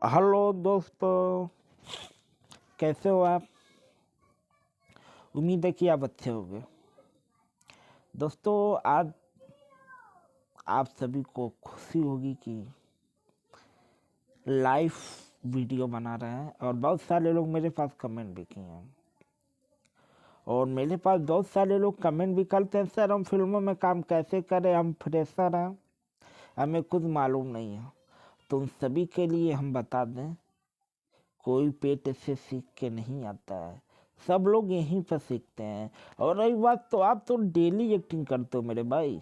Hello दोस्तों, कैसे हो आप? उम्मीद है कि आप अच्छे होंगे। दोस्तों, आज आप सभी को खुशी होगी कि लाइव वीडियो बना रहे हैं और बहुत सारे लोग मेरे पास कमेंट भी किए हैं और मेरे पास बहुत सारे लोग कमेंट भी करते हैं, सर हम फिल्मों में काम कैसे करें, हम फ्रेशर हैं, हमें कुछ मालूम नहीं है। तो उन सभी के लिए हम बता दें, कोई पेट से सीख के नहीं आता है, सब लोग यहीं पर सीखते हैं। और रही बात, तो आप तो डेली एक्टिंग करते हो मेरे भाई,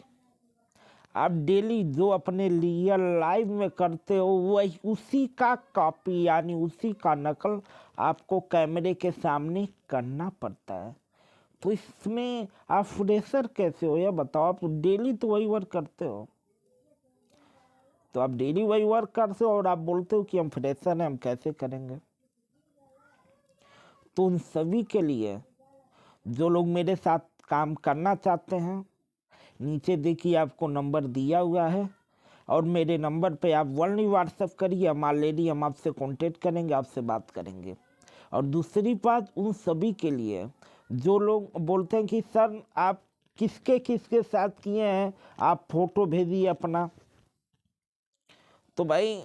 आप डेली जो अपने रियल लाइफ में करते हो वही उसी का कॉपी यानी उसी का नकल आपको कैमरे के सामने करना पड़ता है। तो इसमें आप फ्रेशर कैसे हो, यह बताओ। आप डेली तो वही वर्क करते हो, तो आप डेली वही वर्क करते हो और आप बोलते हो कि हम फ्रेशर हैं, हम कैसे करेंगे। तो उन सभी के लिए जो लोग मेरे साथ काम करना चाहते हैं, नीचे देखिए आपको नंबर दिया हुआ है और मेरे नंबर पे आप ओनली व्हाट्सएप करिए, हम ऑलरेडी हम आपसे कांटेक्ट करेंगे, आपसे बात करेंगे। और दूसरी बात उन सभी के लिए जो लोग बोलते हैं कि सर आप किसके किसके साथ किए हैं, आप फोटो भेजिए अपना। तो भाई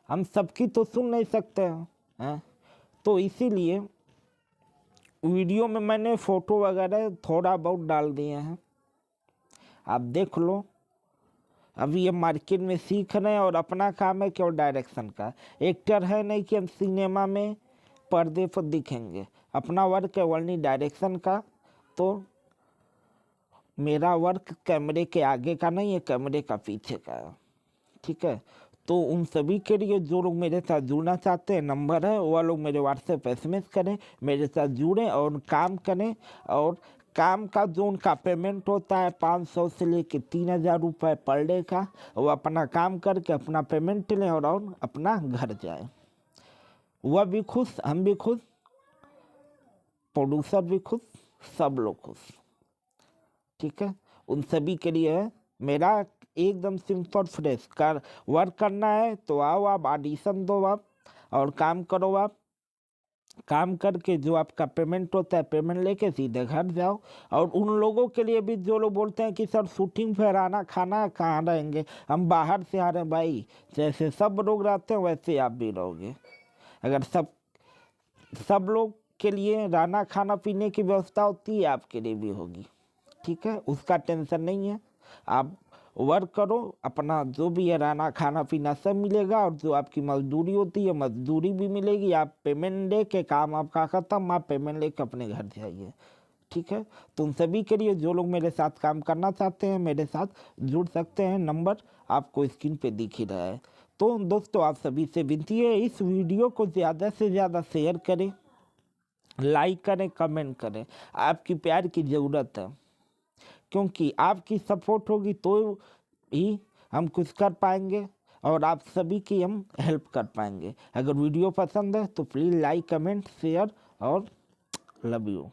हम सबकी तो सुन नहीं सकते हैं, तो इसीलिए वीडियो में मैंने फ़ोटो वगैरह थोड़ा बहुत डाल दिए हैं, आप देख लो। अभी ये मार्केट में सीख रहे हैं और अपना काम है केवल डायरेक्शन का। एक्टर है नहीं कि हम सिनेमा में पर्दे पर दिखेंगे, अपना वर्क है ओनली डायरेक्शन का। तो मेरा वर्क कैमरे के आगे का नहीं है, कैमरे का पीछे का है, ठीक है। तो उन सभी के लिए जो लोग मेरे साथ जुड़ना चाहते हैं, नंबर है, वह लोग मेरे व्हाट्सएप SMS करें, मेरे साथ जुड़ें और काम करें। और काम का जो उनका पेमेंट होता है 500 से लेकर 3000 रुपये पर डे का, वो अपना काम करके अपना पेमेंट लें और अपना घर जाए। वह भी खुश, हम भी खुश, प्रोड्यूसर भी खुश, सब लोग खुश, ठीक है। उन सभी के लिए है मेरा एकदम सिंपल फ्रेश कर वर्क करना है तो आओ, आप ऑडिशन दो आप और काम करो। आप काम करके जो आपका पेमेंट होता है, पेमेंट लेके सीधे घर जाओ। और उन लोगों के लिए भी जो लोग बोलते हैं कि सर शूटिंग पर आना खाना कहाँ रहेंगे, हम बाहर से आ रहे हैं भाई, जैसे सब लोग रहते हैं वैसे आप भी रहोगे। अगर सब लोग के लिए रहना खाना पीने की व्यवस्था होती है, आपके लिए भी होगी, ठीक है, उसका टेंशन नहीं है। आप वर्क करो, अपना जो भी है रहना खाना पीना सब मिलेगा और जो आपकी मजदूरी होती है मजदूरी भी मिलेगी। आप पेमेंट दे के काम आपका ख़त्म, आप पेमेंट लेके अपने घर जाइए, ठीक है। तो उन सभी के लिए जो लोग मेरे साथ काम करना चाहते हैं मेरे साथ जुड़ सकते हैं, नंबर आपको स्क्रीन पे दिख ही रहा है। तो दोस्तों, आप सभी से विनती है, इस वीडियो को ज़्यादा से ज़्यादा शेयर करें, लाइक करें, कमेंट करें, आपकी प्यार की ज़रूरत है, क्योंकि आपकी सपोर्ट होगी तो ही हम कुछ कर पाएंगे और आप सभी की हम हेल्प कर पाएंगे। अगर वीडियो पसंद है तो प्लीज़ लाइक, कमेंट, शेयर और लव यू।